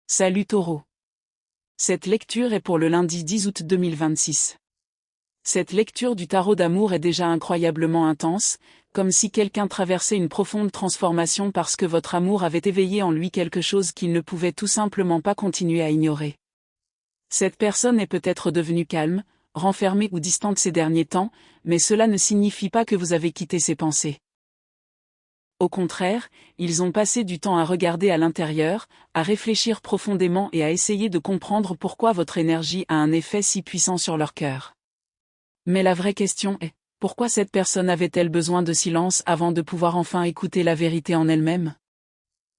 Salut Taureau. Cette lecture est pour le lundi 10 août 2026. Cette lecture du tarot d'amour est déjà incroyablement intense, comme si quelqu'un traversait une profonde transformation parce que votre amour avait éveillé en lui quelque chose qu'il ne pouvait tout simplement pas continuer à ignorer. Cette personne est peut-être devenue calme, renfermée ou distante ces derniers temps, mais cela ne signifie pas que vous avez quitté ses pensées. Au contraire, ils ont passé du temps à regarder à l'intérieur, à réfléchir profondément et à essayer de comprendre pourquoi votre énergie a un effet si puissant sur leur cœur. Mais la vraie question est, pourquoi cette personne avait-elle besoin de silence avant de pouvoir enfin écouter la vérité en elle-même ?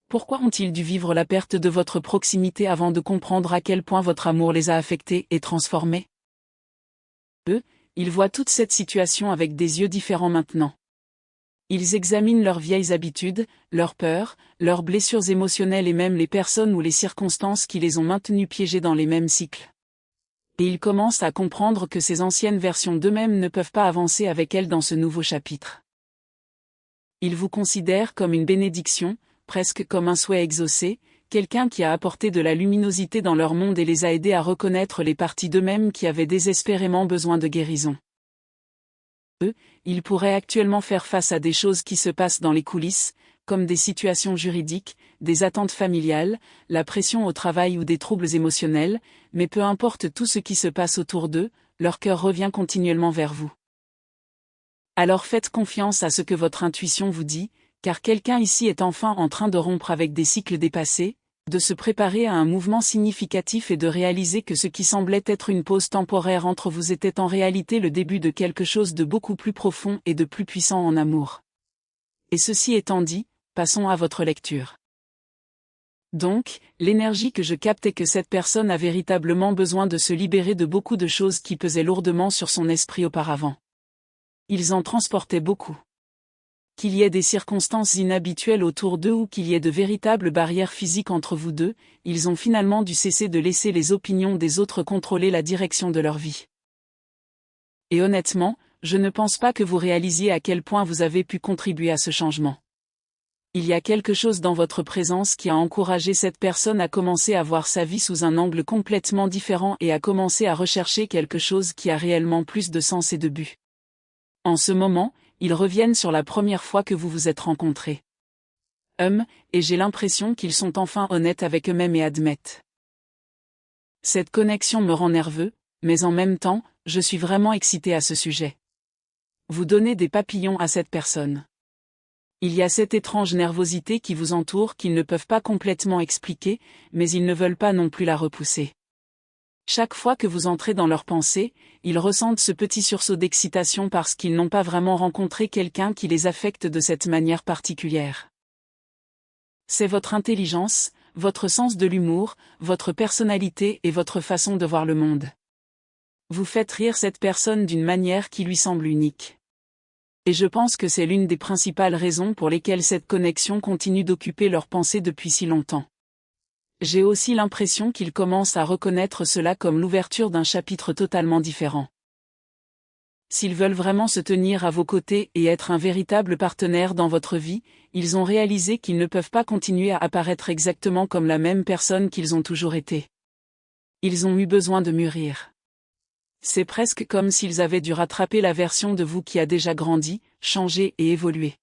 Pourquoi ont-ils dû vivre la perte de votre proximité avant de comprendre à quel point votre amour les a affectés et transformés ? Eux, ils voient toute cette situation avec des yeux différents maintenant. Ils examinent leurs vieilles habitudes, leurs peurs, leurs blessures émotionnelles et même les personnes ou les circonstances qui les ont maintenus piégés dans les mêmes cycles. Et ils commencent à comprendre que ces anciennes versions d'eux-mêmes ne peuvent pas avancer avec elles dans ce nouveau chapitre. Ils vous considèrent comme une bénédiction, presque comme un souhait exaucé, quelqu'un qui a apporté de la luminosité dans leur monde et les a aidés à reconnaître les parties d'eux-mêmes qui avaient désespérément besoin de guérison. Eux, ils pourraient actuellement faire face à des choses qui se passent dans les coulisses, comme des situations juridiques, des attentes familiales, la pression au travail ou des troubles émotionnels, mais peu importe tout ce qui se passe autour d'eux, leur cœur revient continuellement vers vous. Alors faites confiance à ce que votre intuition vous dit, car quelqu'un ici est enfin en train de rompre avec des cycles dépassés, de se préparer à un mouvement significatif et de réaliser que ce qui semblait être une pause temporaire entre vous était en réalité le début de quelque chose de beaucoup plus profond et de plus puissant en amour. Et ceci étant dit, passons à votre lecture. Donc, l'énergie que je capte est que cette personne a véritablement besoin de se libérer de beaucoup de choses qui pesaient lourdement sur son esprit auparavant. Ils en transportaient beaucoup. Qu'il y ait des circonstances inhabituelles autour d'eux ou qu'il y ait de véritables barrières physiques entre vous deux, ils ont finalement dû cesser de laisser les opinions des autres contrôler la direction de leur vie. Et honnêtement, je ne pense pas que vous réalisiez à quel point vous avez pu contribuer à ce changement. Il y a quelque chose dans votre présence qui a encouragé cette personne à commencer à voir sa vie sous un angle complètement différent et à commencer à rechercher quelque chose qui a réellement plus de sens et de but. En ce moment, ils reviennent sur la première fois que vous vous êtes rencontrés. Et j'ai l'impression qu'ils sont enfin honnêtes avec eux-mêmes et admettent. Cette connexion me rend nerveux, mais en même temps, je suis vraiment excité à ce sujet. Vous donnez des papillons à cette personne. Il y a cette étrange nervosité qui vous entoure qu'ils ne peuvent pas complètement expliquer, mais ils ne veulent pas non plus la repousser. Chaque fois que vous entrez dans leurs pensées, ils ressentent ce petit sursaut d'excitation parce qu'ils n'ont pas vraiment rencontré quelqu'un qui les affecte de cette manière particulière. C'est votre intelligence, votre sens de l'humour, votre personnalité et votre façon de voir le monde. Vous faites rire cette personne d'une manière qui lui semble unique. Et je pense que c'est l'une des principales raisons pour lesquelles cette connexion continue d'occuper leurs pensées depuis si longtemps. J'ai aussi l'impression qu'ils commencent à reconnaître cela comme l'ouverture d'un chapitre totalement différent. S'ils veulent vraiment se tenir à vos côtés et être un véritable partenaire dans votre vie, ils ont réalisé qu'ils ne peuvent pas continuer à apparaître exactement comme la même personne qu'ils ont toujours été. Ils ont eu besoin de mûrir. C'est presque comme s'ils avaient dû rattraper la version de vous qui a déjà grandi, changé et évolué.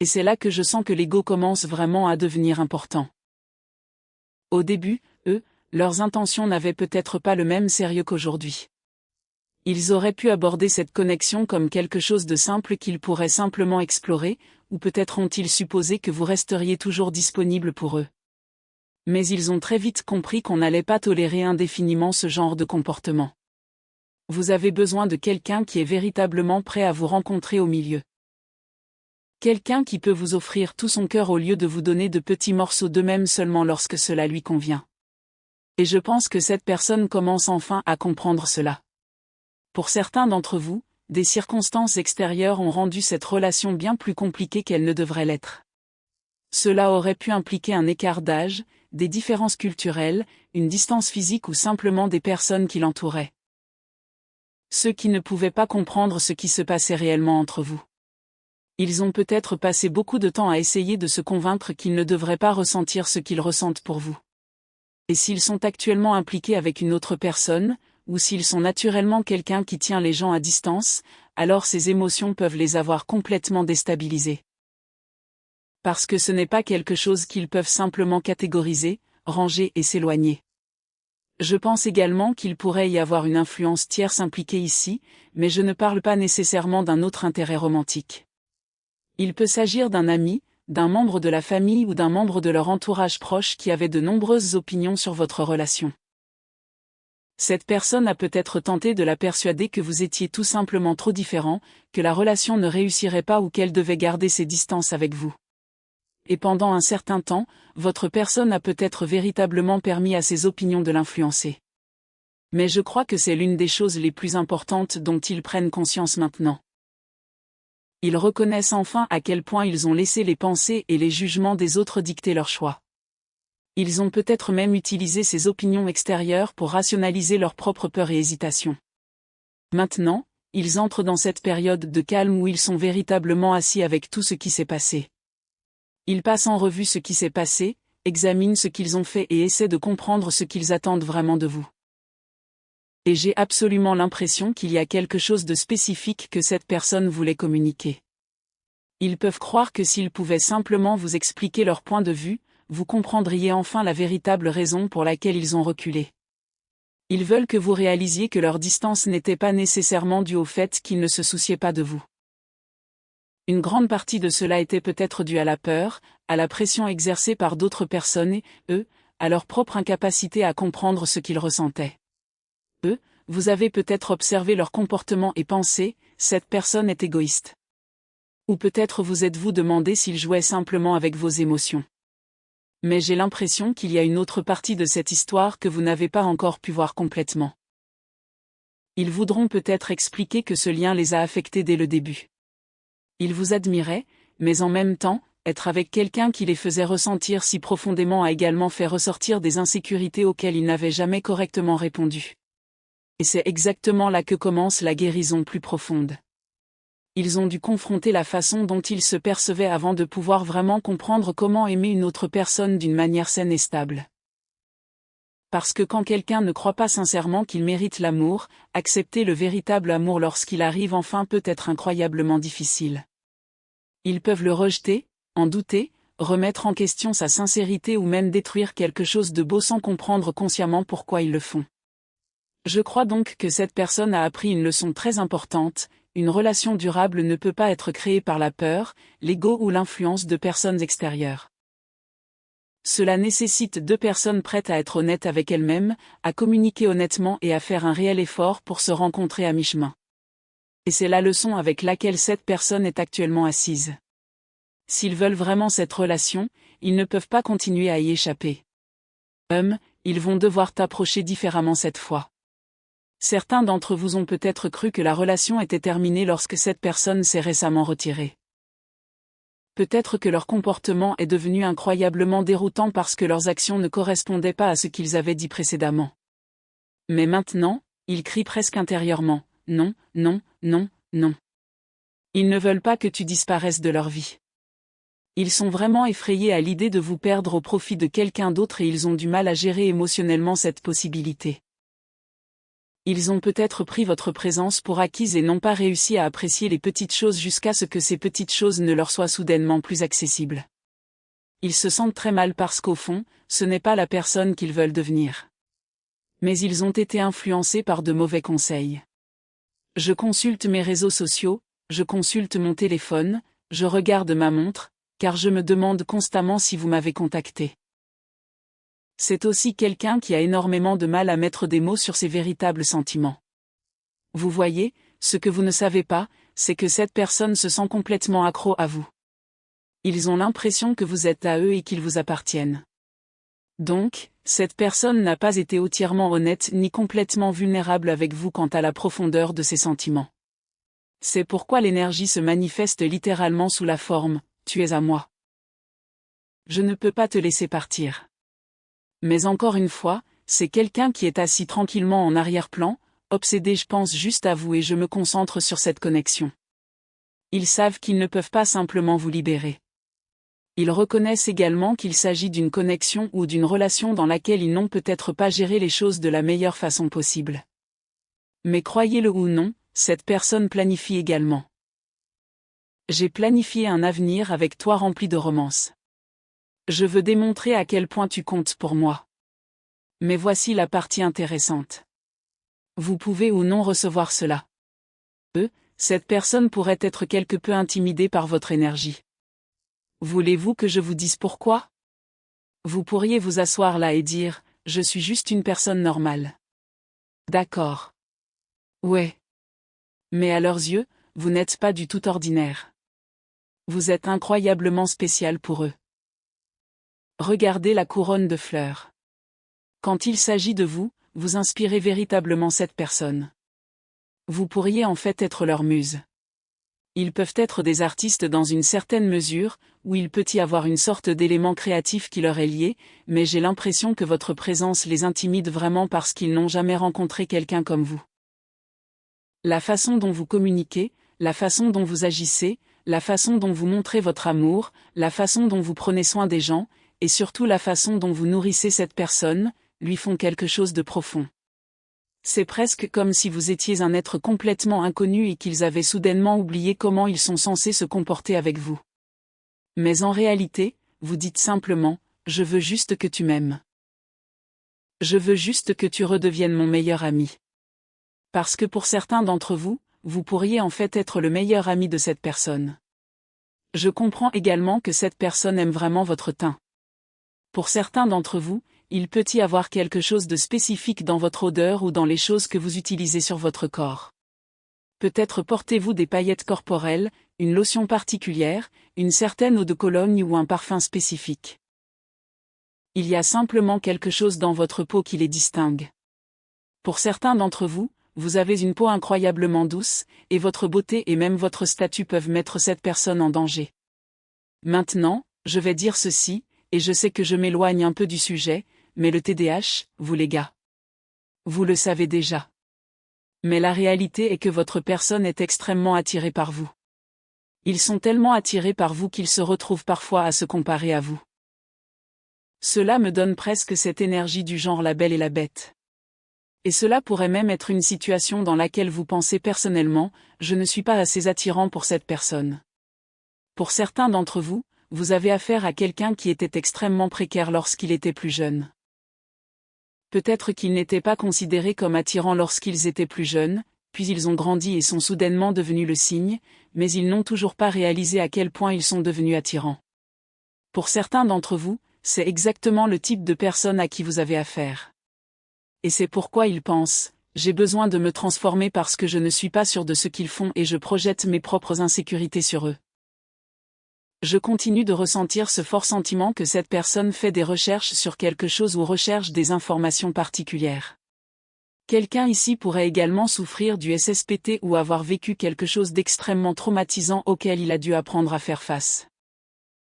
Et c'est là que je sens que l'ego commence vraiment à devenir important. Au début, leurs intentions n'avaient peut-être pas le même sérieux qu'aujourd'hui. Ils auraient pu aborder cette connexion comme quelque chose de simple qu'ils pourraient simplement explorer, ou peut-être ont-ils supposé que vous resteriez toujours disponible pour eux. Mais ils ont très vite compris qu'on n'allait pas tolérer indéfiniment ce genre de comportement. Vous avez besoin de quelqu'un qui est véritablement prêt à vous rencontrer au milieu. Quelqu'un qui peut vous offrir tout son cœur au lieu de vous donner de petits morceaux d'eux-mêmes seulement lorsque cela lui convient. Et je pense que cette personne commence enfin à comprendre cela. Pour certains d'entre vous, des circonstances extérieures ont rendu cette relation bien plus compliquée qu'elle ne devrait l'être. Cela aurait pu impliquer un écart d'âge, des différences culturelles, une distance physique ou simplement des personnes qui l'entouraient. Ceux qui ne pouvaient pas comprendre ce qui se passait réellement entre vous. Ils ont peut-être passé beaucoup de temps à essayer de se convaincre qu'ils ne devraient pas ressentir ce qu'ils ressentent pour vous. Et s'ils sont actuellement impliqués avec une autre personne, ou s'ils sont naturellement quelqu'un qui tient les gens à distance, alors ces émotions peuvent les avoir complètement déstabilisés. Parce que ce n'est pas quelque chose qu'ils peuvent simplement catégoriser, ranger et s'éloigner. Je pense également qu'il pourrait y avoir une influence tierce impliquée ici, mais je ne parle pas nécessairement d'un autre intérêt romantique. Il peut s'agir d'un ami, d'un membre de la famille ou d'un membre de leur entourage proche qui avait de nombreuses opinions sur votre relation. Cette personne a peut-être tenté de la persuader que vous étiez tout simplement trop différents, que la relation ne réussirait pas ou qu'elle devait garder ses distances avec vous. Et pendant un certain temps, votre personne a peut-être véritablement permis à ses opinions de l'influencer. Mais je crois que c'est l'une des choses les plus importantes dont ils prennent conscience maintenant. Ils reconnaissent enfin à quel point ils ont laissé les pensées et les jugements des autres dicter leur choix. Ils ont peut-être même utilisé ces opinions extérieures pour rationaliser leurs propres peurs et hésitations. Maintenant, ils entrent dans cette période de calme où ils sont véritablement assis avec tout ce qui s'est passé. Ils passent en revue ce qui s'est passé, examinent ce qu'ils ont fait et essaient de comprendre ce qu'ils attendent vraiment de vous. Et j'ai absolument l'impression qu'il y a quelque chose de spécifique que cette personne voulait communiquer. Ils peuvent croire que s'ils pouvaient simplement vous expliquer leur point de vue, vous comprendriez enfin la véritable raison pour laquelle ils ont reculé. Ils veulent que vous réalisiez que leur distance n'était pas nécessairement due au fait qu'ils ne se souciaient pas de vous. Une grande partie de cela était peut-être due à la peur, à la pression exercée par d'autres personnes et, eux, à leur propre incapacité à comprendre ce qu'ils ressentaient. Vous avez peut-être observé leur comportement et pensé, cette personne est égoïste. Ou peut-être vous êtes-vous demandé s'ils jouaient simplement avec vos émotions. Mais j'ai l'impression qu'il y a une autre partie de cette histoire que vous n'avez pas encore pu voir complètement. Ils voudront peut-être expliquer que ce lien les a affectés dès le début. Ils vous admiraient, mais en même temps, être avec quelqu'un qui les faisait ressentir si profondément a également fait ressortir des insécurités auxquelles ils n'avaient jamais correctement répondu. Et c'est exactement là que commence la guérison plus profonde. Ils ont dû confronter la façon dont ils se percevaient avant de pouvoir vraiment comprendre comment aimer une autre personne d'une manière saine et stable. Parce que quand quelqu'un ne croit pas sincèrement qu'il mérite l'amour, accepter le véritable amour lorsqu'il arrive enfin peut être incroyablement difficile. Ils peuvent le rejeter, en douter, remettre en question sa sincérité ou même détruire quelque chose de beau sans comprendre consciemment pourquoi ils le font. Je crois donc que cette personne a appris une leçon très importante, une relation durable ne peut pas être créée par la peur, l'ego ou l'influence de personnes extérieures. Cela nécessite deux personnes prêtes à être honnêtes avec elles-mêmes, à communiquer honnêtement et à faire un réel effort pour se rencontrer à mi-chemin. Et c'est la leçon avec laquelle cette personne est actuellement assise. S'ils veulent vraiment cette relation, ils ne peuvent pas continuer à y échapper. Ils vont devoir t'approcher différemment cette fois. Certains d'entre vous ont peut-être cru que la relation était terminée lorsque cette personne s'est récemment retirée. Peut-être que leur comportement est devenu incroyablement déroutant parce que leurs actions ne correspondaient pas à ce qu'ils avaient dit précédemment. Mais maintenant, ils crient presque intérieurement, non, non, non, non. Ils ne veulent pas que tu disparaisses de leur vie. Ils sont vraiment effrayés à l'idée de vous perdre au profit de quelqu'un d'autre et ils ont du mal à gérer émotionnellement cette possibilité. Ils ont peut-être pris votre présence pour acquise et n'ont pas réussi à apprécier les petites choses jusqu'à ce que ces petites choses ne leur soient soudainement plus accessibles. Ils se sentent très mal parce qu'au fond, ce n'est pas la personne qu'ils veulent devenir. Mais ils ont été influencés par de mauvais conseils. Je consulte mes réseaux sociaux, je consulte mon téléphone, je regarde ma montre, car je me demande constamment si vous m'avez contacté. C'est aussi quelqu'un qui a énormément de mal à mettre des mots sur ses véritables sentiments. Vous voyez, ce que vous ne savez pas, c'est que cette personne se sent complètement accro à vous. Ils ont l'impression que vous êtes à eux et qu'ils vous appartiennent. Donc, cette personne n'a pas été entièrement honnête ni complètement vulnérable avec vous quant à la profondeur de ses sentiments. C'est pourquoi l'énergie se manifeste littéralement sous la forme « tu es à moi ». Je ne peux pas te laisser partir. Mais encore une fois, c'est quelqu'un qui est assis tranquillement en arrière-plan, obsédé je pense juste à vous et je me concentre sur cette connexion. Ils savent qu'ils ne peuvent pas simplement vous libérer. Ils reconnaissent également qu'il s'agit d'une connexion ou d'une relation dans laquelle ils n'ont peut-être pas géré les choses de la meilleure façon possible. Mais croyez-le ou non, cette personne planifie également. J'ai planifié un avenir avec toi rempli de romances. Je veux démontrer à quel point tu comptes pour moi. Mais voici la partie intéressante. Vous pouvez ou non recevoir cela. Cette personne pourrait être quelque peu intimidée par votre énergie. Voulez-vous que je vous dise pourquoi? Vous pourriez vous asseoir là et dire, je suis juste une personne normale. D'accord. Ouais. Mais à leurs yeux, vous n'êtes pas du tout ordinaire. Vous êtes incroyablement spécial pour eux. Regardez la couronne de fleurs. Quand il s'agit de vous, vous inspirez véritablement cette personne. Vous pourriez en fait être leur muse. Ils peuvent être des artistes dans une certaine mesure, où il peut y avoir une sorte d'élément créatif qui leur est lié, mais j'ai l'impression que votre présence les intimide vraiment parce qu'ils n'ont jamais rencontré quelqu'un comme vous. La façon dont vous communiquez, la façon dont vous agissez, la façon dont vous montrez votre amour, la façon dont vous prenez soin des gens, et surtout la façon dont vous nourrissez cette personne, lui font quelque chose de profond. C'est presque comme si vous étiez un être complètement inconnu et qu'ils avaient soudainement oublié comment ils sont censés se comporter avec vous. Mais en réalité, vous dites simplement, je veux juste que tu m'aimes. Je veux juste que tu redeviennes mon meilleur ami. Parce que pour certains d'entre vous, vous pourriez en fait être le meilleur ami de cette personne. Je comprends également que cette personne aime vraiment votre teint. Pour certains d'entre vous, il peut y avoir quelque chose de spécifique dans votre odeur ou dans les choses que vous utilisez sur votre corps. Peut-être portez-vous des paillettes corporelles, une lotion particulière, une certaine eau de cologne ou un parfum spécifique. Il y a simplement quelque chose dans votre peau qui les distingue. Pour certains d'entre vous, vous avez une peau incroyablement douce, et votre beauté et même votre statut peuvent mettre cette personne en danger. Maintenant, je vais dire ceci, et je sais que je m'éloigne un peu du sujet, mais le TDAH, vous les gars. Vous le savez déjà. Mais la réalité est que votre personne est extrêmement attirée par vous. Ils sont tellement attirés par vous qu'ils se retrouvent parfois à se comparer à vous. Cela me donne presque cette énergie du genre la belle et la bête. Et cela pourrait même être une situation dans laquelle vous pensez personnellement, je ne suis pas assez attirant pour cette personne. Pour certains d'entre vous, vous avez affaire à quelqu'un qui était extrêmement précaire lorsqu'il était plus jeune. Peut-être qu'ils n'étaient pas considérés comme attirants lorsqu'ils étaient plus jeunes, puis ils ont grandi et sont soudainement devenus le signe, mais ils n'ont toujours pas réalisé à quel point ils sont devenus attirants. Pour certains d'entre vous, c'est exactement le type de personne à qui vous avez affaire. Et c'est pourquoi ils pensent, j'ai besoin de me transformer parce que je ne suis pas sûr de ce qu'ils font et je projette mes propres insécurités sur eux. Je continue de ressentir ce fort sentiment que cette personne fait des recherches sur quelque chose ou recherche des informations particulières. Quelqu'un ici pourrait également souffrir du SSPT ou avoir vécu quelque chose d'extrêmement traumatisant auquel il a dû apprendre à faire face.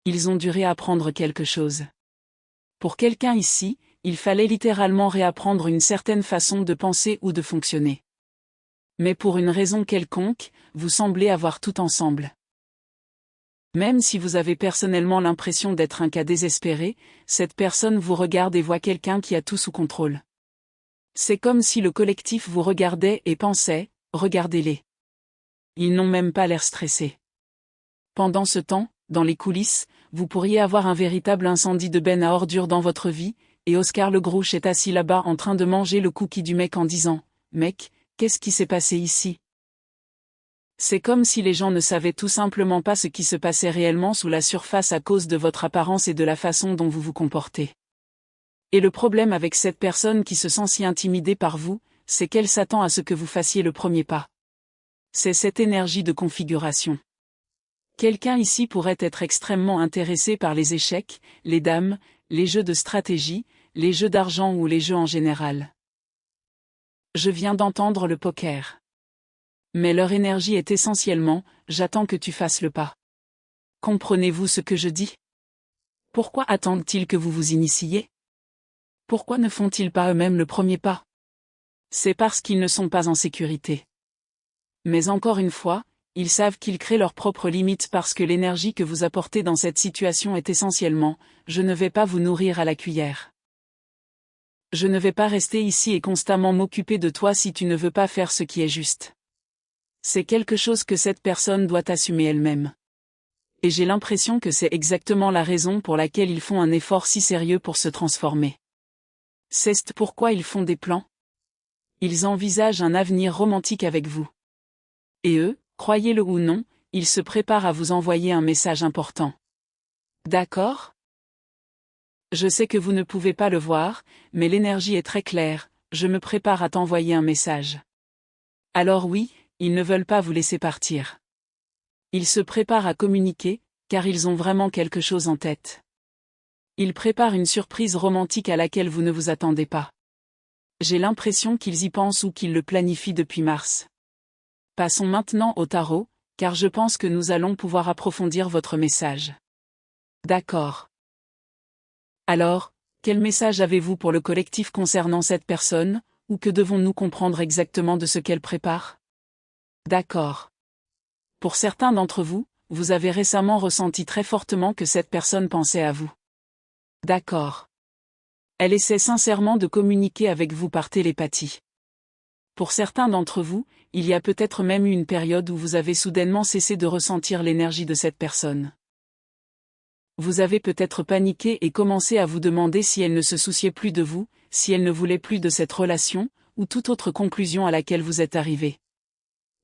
Ils ont dû réapprendre quelque chose. Pour quelqu'un ici, il fallait littéralement réapprendre une certaine façon de penser ou de fonctionner. Mais pour une raison quelconque, vous semblez avoir tout ensemble. Même si vous avez personnellement l'impression d'être un cas désespéré, cette personne vous regarde et voit quelqu'un qui a tout sous contrôle. C'est comme si le collectif vous regardait et pensait, regardez-les. Ils n'ont même pas l'air stressés. Pendant ce temps, dans les coulisses, vous pourriez avoir un véritable incendie de benne à ordures dans votre vie, et Oscar le Grouch est assis là-bas en train de manger le cookie du mec en disant « Mec, qu'est-ce qui s'est passé ici ?» C'est comme si les gens ne savaient tout simplement pas ce qui se passait réellement sous la surface à cause de votre apparence et de la façon dont vous vous comportez. Et le problème avec cette personne qui se sent si intimidée par vous, c'est qu'elle s'attend à ce que vous fassiez le premier pas. C'est cette énergie de configuration. Quelqu'un ici pourrait être extrêmement intéressé par les échecs, les dames, les jeux de stratégie, les jeux d'argent ou les jeux en général. Je viens d'entendre le poker. Mais leur énergie est essentiellement « j'attends que tu fasses le pas ». Comprenez-vous ce que je dis? Pourquoi attendent-ils que vous vous initiiez? Pourquoi ne font-ils pas eux-mêmes le premier pas? C'est parce qu'ils ne sont pas en sécurité. Mais encore une fois, ils savent qu'ils créent leurs propres limites parce que l'énergie que vous apportez dans cette situation est essentiellement « je ne vais pas vous nourrir à la cuillère ». Je ne vais pas rester ici et constamment m'occuper de toi si tu ne veux pas faire ce qui est juste. C'est quelque chose que cette personne doit assumer elle-même. Et j'ai l'impression que c'est exactement la raison pour laquelle ils font un effort si sérieux pour se transformer. C'est pourquoi ils font des plans. Ils envisagent un avenir romantique avec vous. Et eux, croyez-le ou non, ils se préparent à vous envoyer un message important. D'accord ? Je sais que vous ne pouvez pas le voir, mais l'énergie est très claire, je me prépare à t'envoyer un message. Alors oui, ils ne veulent pas vous laisser partir. Ils se préparent à communiquer, car ils ont vraiment quelque chose en tête. Ils préparent une surprise romantique à laquelle vous ne vous attendez pas. J'ai l'impression qu'ils y pensent ou qu'ils le planifient depuis mars. Passons maintenant au tarot, car je pense que nous allons pouvoir approfondir votre message. D'accord. Alors, quel message avez-vous pour le collectif concernant cette personne, ou que devons-nous comprendre exactement de ce qu'elle prépare ? D'accord. Pour certains d'entre vous, vous avez récemment ressenti très fortement que cette personne pensait à vous. D'accord. Elle essaie sincèrement de communiquer avec vous par télépathie. Pour certains d'entre vous, il y a peut-être même eu une période où vous avez soudainement cessé de ressentir l'énergie de cette personne. Vous avez peut-être paniqué et commencé à vous demander si elle ne se souciait plus de vous, si elle ne voulait plus de cette relation, ou toute autre conclusion à laquelle vous êtes arrivé.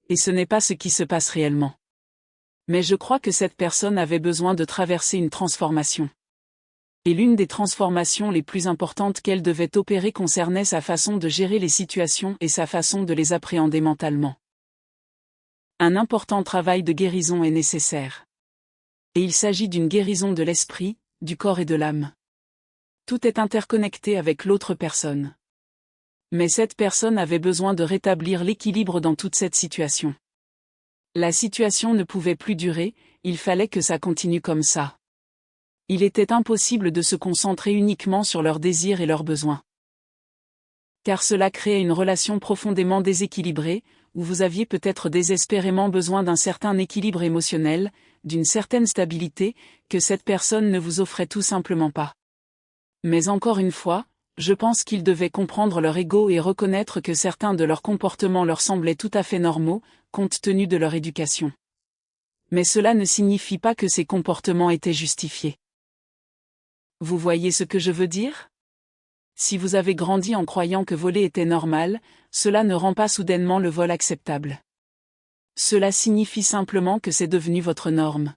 Et ce n'est pas ce qui se passe réellement. Mais je crois que cette personne avait besoin de traverser une transformation. Et l'une des transformations les plus importantes qu'elle devait opérer concernait sa façon de gérer les situations et sa façon de les appréhender mentalement. Un important travail de guérison est nécessaire. Et il s'agit d'une guérison de l'esprit, du corps et de l'âme. Tout est interconnecté avec l'autre personne. Mais cette personne avait besoin de rétablir l'équilibre dans toute cette situation. La situation ne pouvait plus durer, il fallait que ça continue comme ça. Il était impossible de se concentrer uniquement sur leurs désirs et leurs besoins. Car cela créait une relation profondément déséquilibrée, où vous aviez peut-être désespérément besoin d'un certain équilibre émotionnel, d'une certaine stabilité, que cette personne ne vous offrait tout simplement pas. Mais encore une fois, je pense qu'ils devaient comprendre leur ego et reconnaître que certains de leurs comportements leur semblaient tout à fait normaux, compte tenu de leur éducation. Mais cela ne signifie pas que ces comportements étaient justifiés. Vous voyez ce que je veux dire ? Si vous avez grandi en croyant que voler était normal, cela ne rend pas soudainement le vol acceptable. Cela signifie simplement que c'est devenu votre norme.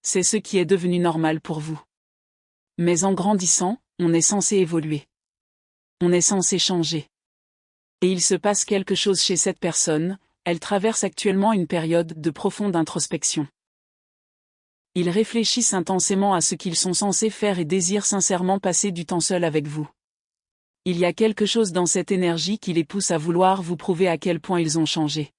C'est ce qui est devenu normal pour vous. Mais en grandissant, on est censé évoluer. On est censé changer. Et il se passe quelque chose chez cette personne, elle traverse actuellement une période de profonde introspection. Ils réfléchissent intensément à ce qu'ils sont censés faire et désirent sincèrement passer du temps seul avec vous. Il y a quelque chose dans cette énergie qui les pousse à vouloir vous prouver à quel point ils ont changé.